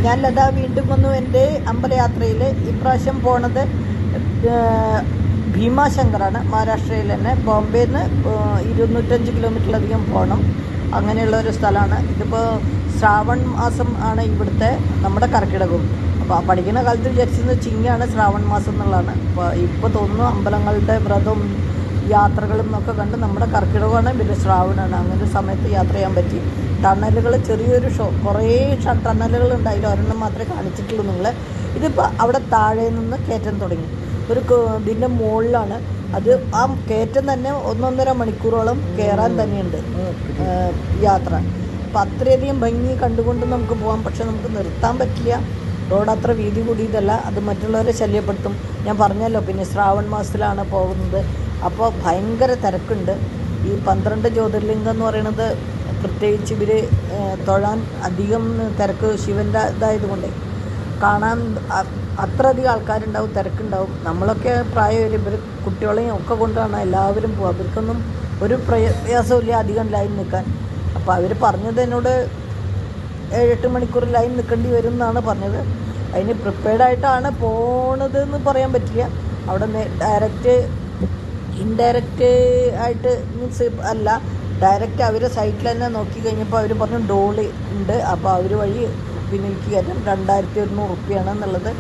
ഞാൻ ലത വീണ്ടും വന്നു എൻ്റെ അമ്പലയാത്രയിൽ. ഇപ്രാവശ്യം പോണത് ഭീമാശങ്കറാണ്, മഹാരാഷ്ട്രയിൽ തന്നെ. ബോംബെയിൽ നിന്ന് 205 കിലോമീറ്ററിലധികം പോകണം. അങ്ങനെയുള്ള ഒരു സ്ഥലമാണ്. ഇതിപ്പോൾ ശ്രാവൺ മാസം ആണ് ഇവിടുത്തെ നമ്മുടെ കർക്കിടകവും. അപ്പോൾ പഠിക്കുന്ന കാലത്ത് വിചാരിച്ചിരുന്നത് ചിങ്ങയാണ് ശ്രാവൺ മാസം എന്നുള്ളതാണ്. ഇപ്പോൾ തോന്നുന്നു അമ്പലങ്ങളുടെ വ്രതവും യാത്രകളും എന്നൊക്കെ കണ്ട് നമ്മുടെ കർക്കിടകമാണ്, പിന്നെ ശ്രാവണമാണ്. അങ്ങനെ ഒരു സമയത്ത് യാത്ര ചെയ്യാൻ പറ്റി. ടണലുകൾ, ചെറിയൊരു കുറേ ടണലുകളുണ്ട്. അതിൽ ഒരെണ്ണം മാത്രമേ കാണിച്ചിട്ടുള്ളൂ നിങ്ങളെ. ഇതിപ്പോൾ അവിടെ താഴെ നിന്ന് കയറ്റം തുടങ്ങി. ഇതിൻ്റെ മുകളിലാണ്. അത് ആ കയറ്റം തന്നെ 1.5 മണിക്കൂറോളം കയറാൻ തന്നെയുണ്ട് യാത്ര. അപ്പം അത്രയധികം ഭംഗി കണ്ടുകൊണ്ട് നമുക്ക് പോകാം. പക്ഷെ നമുക്ക് നിർത്താൻ പറ്റില്ല. റോഡ് അത്ര വീതി കൂടിയതല്ല. അത് മറ്റുള്ളവരെ ശല്യപ്പെടുത്തും. ഞാൻ പറഞ്ഞല്ലോ, പിന്നെ ശ്രാവൺ മാസത്തിലാണ് പോകുന്നത്. അപ്പോൾ ഭയങ്കര തിരക്കുണ്ട്. ഈ 12 ജ്യോതിർലിംഗം എന്ന് പറയുന്നത് പ്രത്യേകിച്ച് ഇവർ തൊഴാൻ അധികം തിരക്ക് ശിവൻ്റെ ഇതായതുകൊണ്ട് കാണാൻ അത്രയധികം ആൾക്കാരുണ്ടാവും, തിരക്കുണ്ടാവും. നമ്മളൊക്കെ പ്രായം ഇവർ കുട്ടികളെയും ഒക്കെ കൊണ്ടാണ് എല്ലാവരും പോകുക. അവർക്കൊന്നും ഒരു പ്രയാസമില്ല അധികം ലൈൻ നിൽക്കാൻ. അപ്പോൾ അവർ പറഞ്ഞത് എന്നോട് 7-8 മണിക്കൂർ ലൈൻ നിൽക്കേണ്ടി വരും എന്നാണ് പറഞ്ഞത്. അതിന് പ്രിപ്പയർഡായിട്ടാണ് പോണത് എന്ന് പറയാൻ പറ്റില്ല. അവിടെ ഇൻഡയറക്റ്റ് ആയിട്ട് മീൻസ് അല്ല, ഡയറക്റ്റ് അവരെ സൈറ്റിൽ തന്നെ നോക്കി കഴിഞ്ഞപ്പോൾ അവർ പറഞ്ഞു ഡോളി ഉണ്ട്. അപ്പോൾ അവർ വഴി പിന്നെ എനിക്ക് കയറ്റം 2100 റുപ്യാണ് എന്നുള്ളത്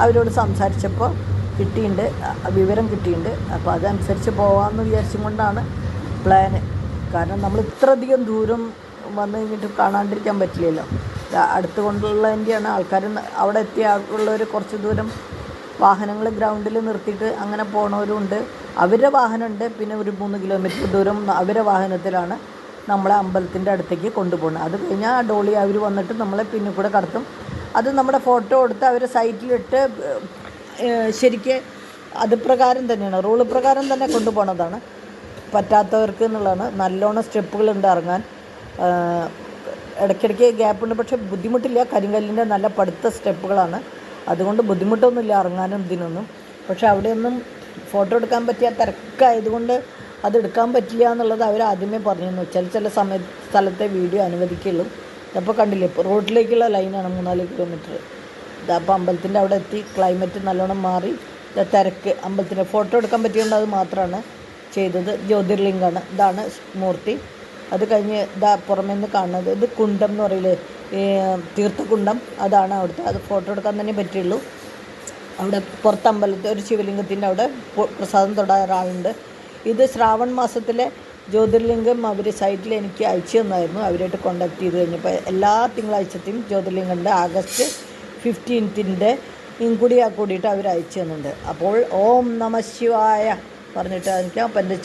അവരോട് സംസാരിച്ചപ്പോൾ കിട്ടിയിട്ടുണ്ട്, വിവരം കിട്ടിയിട്ടുണ്ട്. അപ്പോൾ അതനുസരിച്ച് പോകാമെന്ന് വിചാരിച്ചും കൊണ്ടാണ് പ്ലാന്. കാരണം നമ്മൾ ഇത്രയധികം ദൂരം വന്നു കഴിഞ്ഞിട്ട് കാണാണ്ടിരിക്കാൻ പറ്റില്ലല്ലോ. അടുത്ത് കൊണ്ടുള്ളതിൻ്റെയാണ്. ആൾക്കാർ അവിടെ എത്തിയ ഉള്ളവർ കുറച്ച് ദൂരം വാഹനങ്ങൾ ഗ്രൗണ്ടിൽ നിർത്തിയിട്ട് അങ്ങനെ പോണവരുണ്ട്. അവരുടെ വാഹനമുണ്ട്. പിന്നെ ഒരു 3 കിലോമീറ്റർ ദൂരം അവരുടെ വാഹനത്തിലാണ് നമ്മളെ അമ്പലത്തിൻ്റെ അടുത്തേക്ക് കൊണ്ടുപോകുന്നത്. അത് കഴിഞ്ഞാൽ ആ ഡോളി അവർ വന്നിട്ട് നമ്മളെ പിന്നെ കൂടെ കടത്തും. അത് നമ്മുടെ ഫോട്ടോ എടുത്ത് അവർ സൈറ്റിലിട്ട് ശരിക്ക് അത് പ്രകാരം തന്നെയാണ്, റൂള് പ്രകാരം തന്നെ കൊണ്ടുപോകുന്നതാണ്. പറ്റാത്തവർക്ക് എന്നുള്ളതാണ്. നല്ലോണം സ്റ്റെപ്പുകളുണ്ട് ഇറങ്ങാൻ. ഇടയ്ക്കിടയ്ക്ക് ഗ്യാപ്പുണ്ട്, പക്ഷേ ബുദ്ധിമുട്ടില്ല. കരിങ്കല്ലിൻ്റെ നല്ല പടുത്ത സ്റ്റെപ്പുകളാണ്. അതുകൊണ്ട് ബുദ്ധിമുട്ടൊന്നുമില്ല ഇറങ്ങാനും ഇതിനൊന്നും. പക്ഷേ അവിടെയൊന്നും ഫോട്ടോ എടുക്കാൻ പറ്റിയ തിരക്കായതുകൊണ്ട് അത് എടുക്കാൻ പറ്റില്ല എന്നുള്ളത് അവർ ആദ്യമേ പറഞ്ഞിരുന്നു. ചില സ്ഥലത്തെ വീഡിയോ അനുവദിക്കുള്ളൂ. അപ്പോൾ കണ്ടില്ലേ, ഇപ്പോൾ റോഡിലേക്കുള്ള ലൈനാണ് 3-4 കിലോമീറ്റർ. അപ്പോൾ അമ്പലത്തിൻ്റെ അവിടെ എത്തി. ക്ലൈമറ്റ് നല്ലോണം മാറി. തിരക്ക് അമ്പലത്തിൻ്റെ ഫോട്ടോ എടുക്കാൻ പറ്റിയുണ്ട്. അത് മാത്രമാണ് ചെയ്തത്. ജ്യോതിർലിംഗമാണ്. ഇതാണ് മൂർത്തി. അത് കഴിഞ്ഞ് പുറമേ നിന്ന് കാണുന്നത് ഇത് കുണ്ടം എന്ന് പറയില്ലേ, തീർത്ഥകുണ്ടം. അതാണ് അവിടുത്തെ. അത് ഫോട്ടോ എടുക്കാൻ തന്നെ പറ്റുള്ളൂ. അവിടെ പുറത്ത് അമ്പലത്തിൽ ഒരു ശിവലിംഗത്തിൻ്റെ അവിടെ പ്രസാദം തൊടാൻ ഒരാളുണ്ട്. ഇത് ശ്രാവൺ മാസത്തിലെ ജ്യോതിർലിംഗം അവർ സൈറ്റിൽ എനിക്ക് അയച്ചു തന്നായിരുന്നു. അവരായിട്ട് കോണ്ടാക്ട് ചെയ്ത് കഴിഞ്ഞപ്പോൾ എല്ലാ തിങ്കളാഴ്ചത്തെയും ജ്യോതിർലിംഗമുണ്ട്. ആഗസ്റ്റ് 15-ൻ്റെ കൂടിയിട്ട് അവർ അയച്ചു തന്നുണ്ട്. അപ്പോൾ ഓം നമ ശിവായ പറഞ്ഞിട്ട് എനിക്ക് അപ്പം എൻ്റെ